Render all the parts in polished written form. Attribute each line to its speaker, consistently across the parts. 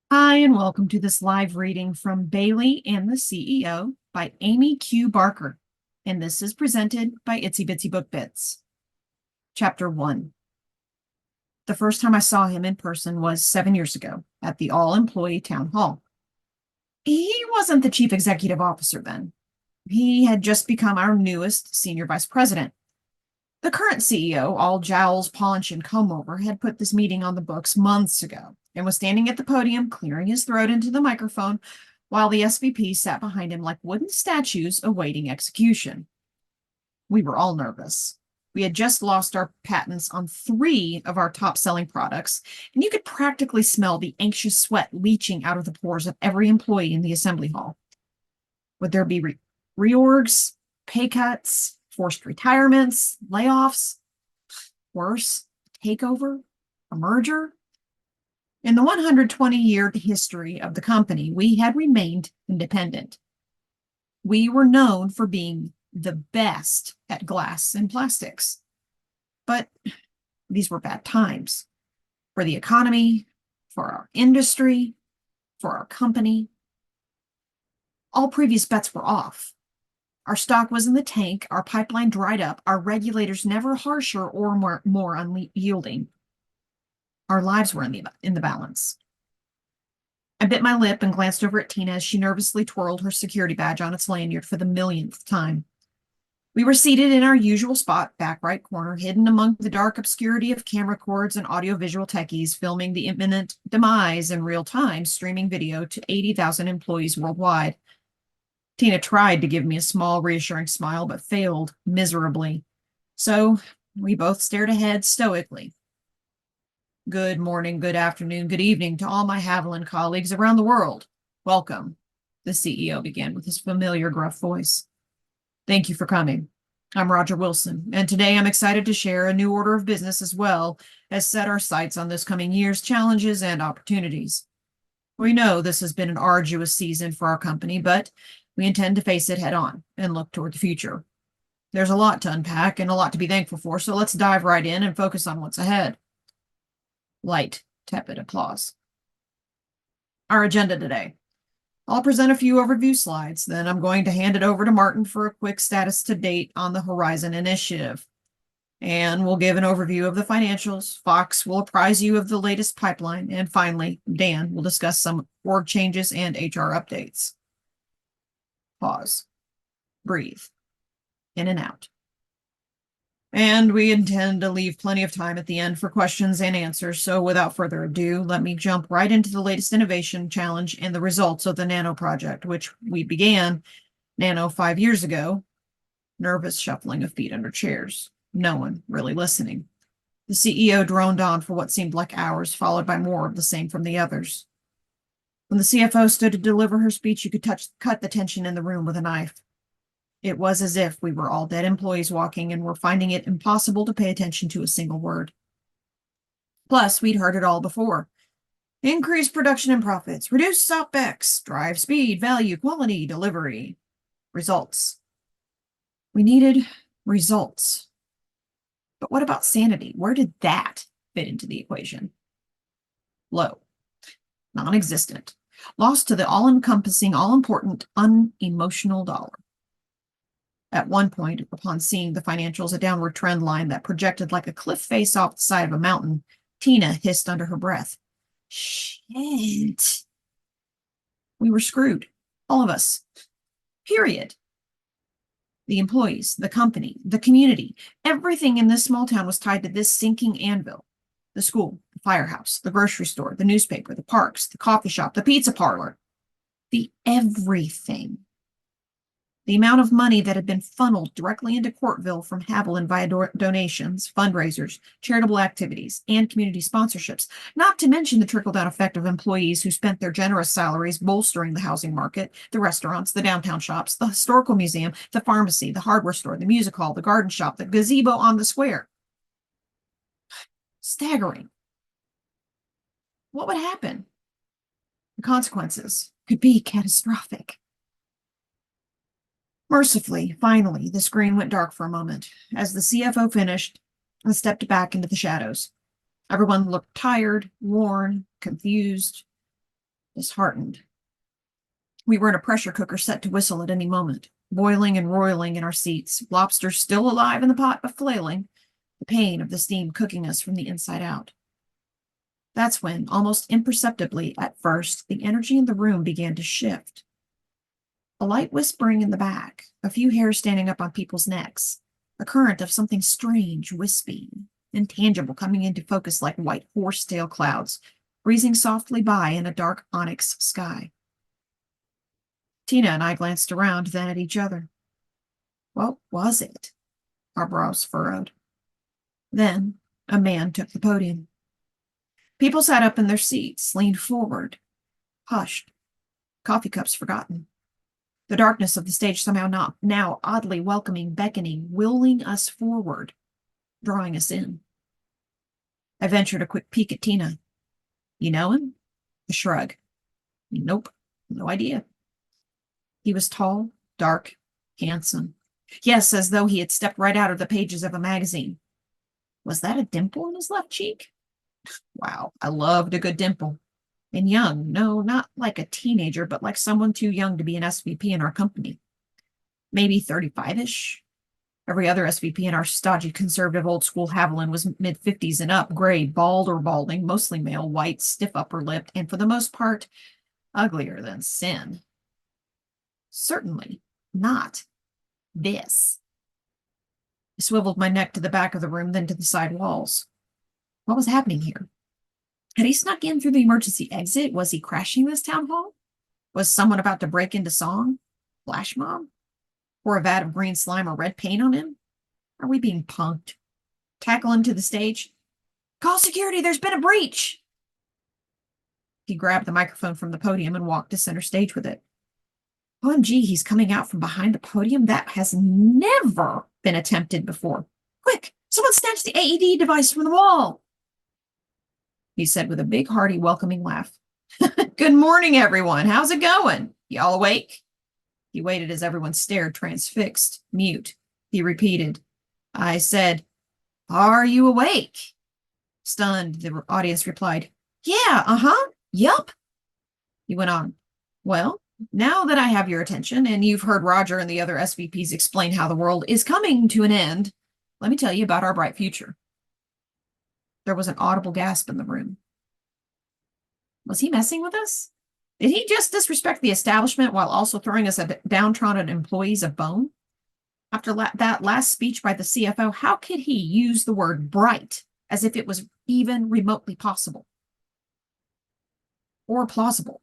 Speaker 1: Hi, and welcome to this live reading from Bailey and the CEO by Amy Q. Barker. And this is presented by Itsy Bitsy Book Bits. Chapter 1. The first time I saw him in person was 7 years ago at the all-employee town hall. He wasn't the chief executive officer then. He had just become our newest senior vice president. The current CEO, all jowls, polish, and comb over, had put this meeting on the books months ago and was standing at the podium, clearing his throat into the microphone, while the SVP sat behind him like wooden statues awaiting execution. We were all nervous. We had just lost our patents on 3 of our top-selling products, and you could practically smell the anxious sweat leaching out of the pores of every employee in the assembly hall. Would there be reorgs, pay cuts, forced retirements, layoffs? Worse, takeover, a merger? In the 120-year history of the company, we had remained independent. We were known for being the best at glass and plastics. But these were bad times for the economy, for our industry, for our company. All previous bets were off. Our stock was in the tank, our pipeline dried up, our regulators never harsher or more unyielding. Our lives were in the balance. I bit my lip and glanced over at Tina as she nervously twirled her security badge on its lanyard for the millionth time. We were seated in our usual spot, back right corner, hidden among the dark obscurity of camera cords and audiovisual techies filming the imminent demise in real time, streaming video to 80,000 employees worldwide. Tina tried to give me a small, reassuring smile, but failed miserably. So we both stared ahead stoically. Good morning, good afternoon, good evening to all my Havelin colleagues around the world. Welcome, the CEO began with his familiar gruff voice. Thank you for coming. I'm Roger Wilson, and today I'm excited to share a new order of business as well as set our sights on this coming year's challenges and opportunities. We know this has been an arduous season for our company, but we intend to face it head on and look toward the future. There's a lot to unpack and a lot to be thankful for, so let's dive right in and focus on what's ahead. Light, tepid applause. Our agenda today. I'll present a few overview slides, then I'm going to hand it over to Martin for a quick status to date on the Horizon Initiative. And we'll give an overview of the financials. Fox will apprise you of the latest pipeline. And finally, Dan will discuss some org changes and HR updates. Pause. Breathe. In and out. And we intend to leave plenty of time at the end for questions and answers. So without further ado, let me jump right into the latest innovation challenge and the results of the Nano project, which we began Nano 5 years ago. Nervous shuffling of feet under chairs. No one really listening. The CEO droned on for what seemed like hours, followed by more of the same from the others. When the CFO stood to deliver her speech, you could cut the tension in the room with a knife. It was as if we were all dead employees walking and were finding it impossible to pay attention to a single word. Plus, we'd heard it all before. Increase production and profits, reduce OpEx, drive speed, value, quality, delivery. Results. We needed results. But what about sanity? Where did that fit into the equation? Low. Non-existent. Lost to the all-encompassing, all-important, unemotional dollar. At one point, upon seeing the financials, a downward trend line that projected like a cliff face off the side of a mountain, Tina hissed under her breath. Shit. We were screwed. All of us. Period. The employees, the company, the community, everything in this small town was tied to this sinking anvil. The school, the firehouse, the grocery store, the newspaper, the parks, the coffee shop, the pizza parlor. The everything. The amount of money that had been funneled directly into Courtville from Havelin via donations, fundraisers, charitable activities, and community sponsorships, not to mention the trickle-down effect of employees who spent their generous salaries bolstering the housing market, the restaurants, the downtown shops, the historical museum, the pharmacy, the hardware store, the music hall, the garden shop, the gazebo on the square. Staggering. What would happen? The consequences could be catastrophic. Mercifully, finally, the screen went dark for a moment. As the CFO finished and stepped back into the shadows. Everyone looked tired, worn, confused. disheartened. We were in a pressure cooker set to whistle at any moment, boiling and roiling in our seats, lobsters still alive in the pot but flailing, the pain of the steam cooking us from the inside out. That's when, almost imperceptibly at first, the energy in the room began to shift. A light whispering in the back, a few hairs standing up on people's necks, a current of something strange, wispy, intangible coming into focus like white horsetail clouds, breezing softly by in a dark onyx sky. Tina and I glanced around, then at each other. What was it? Our brows furrowed. Then a man took the podium. People sat up in their seats, leaned forward, hushed, coffee cups forgotten. The darkness of the stage somehow now oddly welcoming, beckoning, willing us forward, drawing us in. I ventured a quick peek at Tina. You know him? A shrug. Nope, no idea. He was tall, dark, handsome. Yes, as though he had stepped right out of the pages of a magazine. Was that a dimple in his left cheek? Wow, I loved a good dimple. And young, no, not like a teenager, but like someone too young to be an SVP in our company. Maybe 35-ish. Every other SVP in our stodgy, conservative, old-school Havelin was mid-50s and up, gray, bald or balding, mostly male, white, stiff upper-lipped, and for the most part, uglier than sin. Certainly not this. I swiveled my neck to the back of the room, then to the side walls. What was happening here? Had he snuck in through the emergency exit? Was he crashing this town hall? Was someone about to break into song? Flash mob? Pour a vat of green slime or red paint on him? Are we being punked? Tackle him to the stage? Call security, there's been a breach! He grabbed the microphone from the podium and walked to center stage with it. OMG, he's coming out from behind the podium? That has never been attempted before. Quick, someone snatch the AED device from the wall! He said with a big, hearty, welcoming laugh. Good morning, everyone. How's it going? Y'all awake? He waited as everyone stared, transfixed, mute. He repeated. I said, are you awake? Stunned, the audience replied, yeah, yup. He went on. Well, now that I have your attention and you've heard Roger and the other SVPs explain how the world is coming to an end, let me tell you about our bright future. There was an audible gasp in the room. Was he messing with us? Did he just disrespect the establishment while also throwing us downtrodden employees a bone? After that last speech by the CFO, how could he use the word bright as if it was even remotely possible? Or plausible?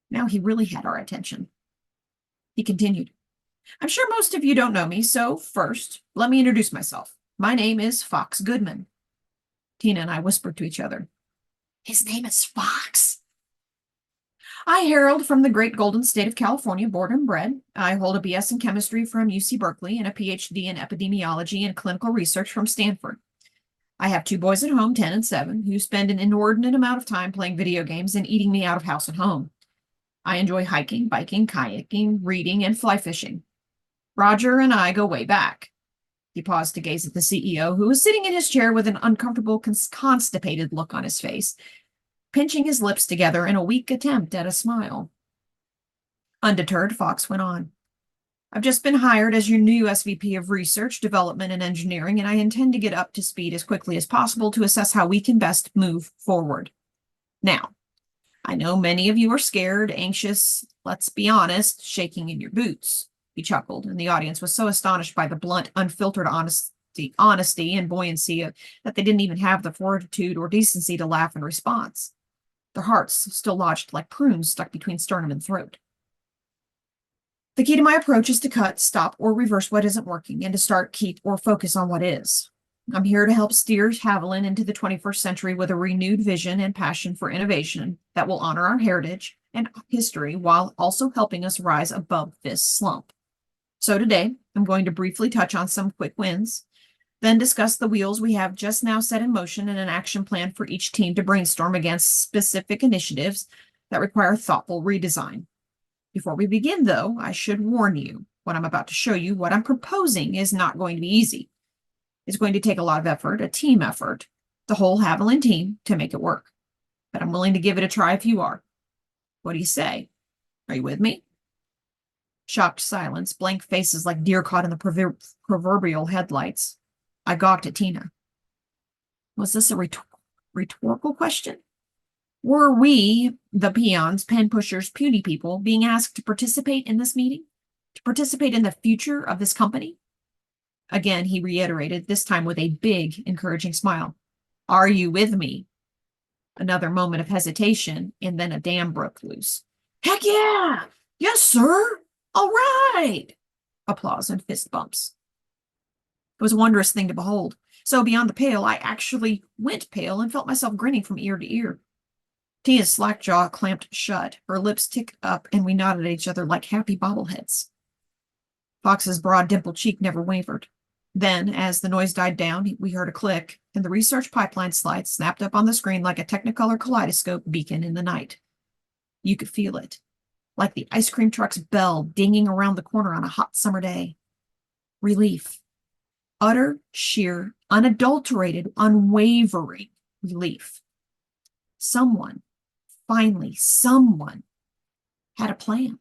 Speaker 1: Now he really had our attention. He continued. I'm sure most of you don't know me, so first, let me introduce myself. My name is Fox Goodman. Tina and I whispered to each other. His name is Fox? I herald from the great golden state of California, born and bred. I hold a BS in chemistry from UC Berkeley and a PhD in epidemiology and clinical research from Stanford. I have two boys at home, 10 and 7, who spend an inordinate amount of time playing video games and eating me out of house and home. I enjoy hiking, biking, kayaking, reading, and fly fishing. Roger and I go way back. He paused to gaze at the CEO, who was sitting in his chair with an uncomfortable, constipated look on his face, pinching his lips together in a weak attempt at a smile. Undeterred, Fox went on. I've just been hired as your new SVP of Research, Development, and Engineering, and I intend to get up to speed as quickly as possible to assess how we can best move forward. Now, I know many of you are scared, anxious, let's be honest, shaking in your boots. He chuckled, and the audience was so astonished by the blunt, unfiltered honesty and buoyancy that they didn't even have the fortitude or decency to laugh in response. Their hearts still lodged like prunes stuck between sternum and throat. The key to my approach is to cut, stop, or reverse what isn't working, and to start, keep, or focus on what is. I'm here to help steer Havelin into the 21st century with a renewed vision and passion for innovation that will honor our heritage and history while also helping us rise above this slump. So today, I'm going to briefly touch on some quick wins, then discuss the wheels we have just now set in motion and an action plan for each team to brainstorm against specific initiatives that require thoughtful redesign. Before we begin, though, I should warn you, what I'm about to show you, what I'm proposing is not going to be easy. It's going to take a lot of effort, a team effort, the whole Havelin team, to make it work. But I'm willing to give it a try if you are. What do you say? Are you with me? Shocked silence, blank faces like deer caught in the proverbial headlights. I gawked at Tina. Was this a rhetorical question? Were we, the peons, pen pushers, puny people, being asked to participate in this meeting? To participate in the future of this company? Again, he reiterated, this time with a big, encouraging smile. Are you with me? Another moment of hesitation, and then a dam broke loose. Heck yeah! Yes, sir! All right! Applause and fist bumps. It was a wondrous thing to behold. So beyond the pale, I actually went pale and felt myself grinning from ear to ear. Tina's slack jaw clamped shut, her lips ticked up, and we nodded at each other like happy bobbleheads. Fox's broad, dimpled cheek never wavered. Then, as the noise died down, we heard a click, and the research pipeline slide snapped up on the screen like a Technicolor kaleidoscope beacon in the night. You could feel it, like the ice cream truck's bell dinging around the corner on a hot summer day. Relief. Utter, sheer, unadulterated, unwavering relief. Someone, finally, someone had a plan.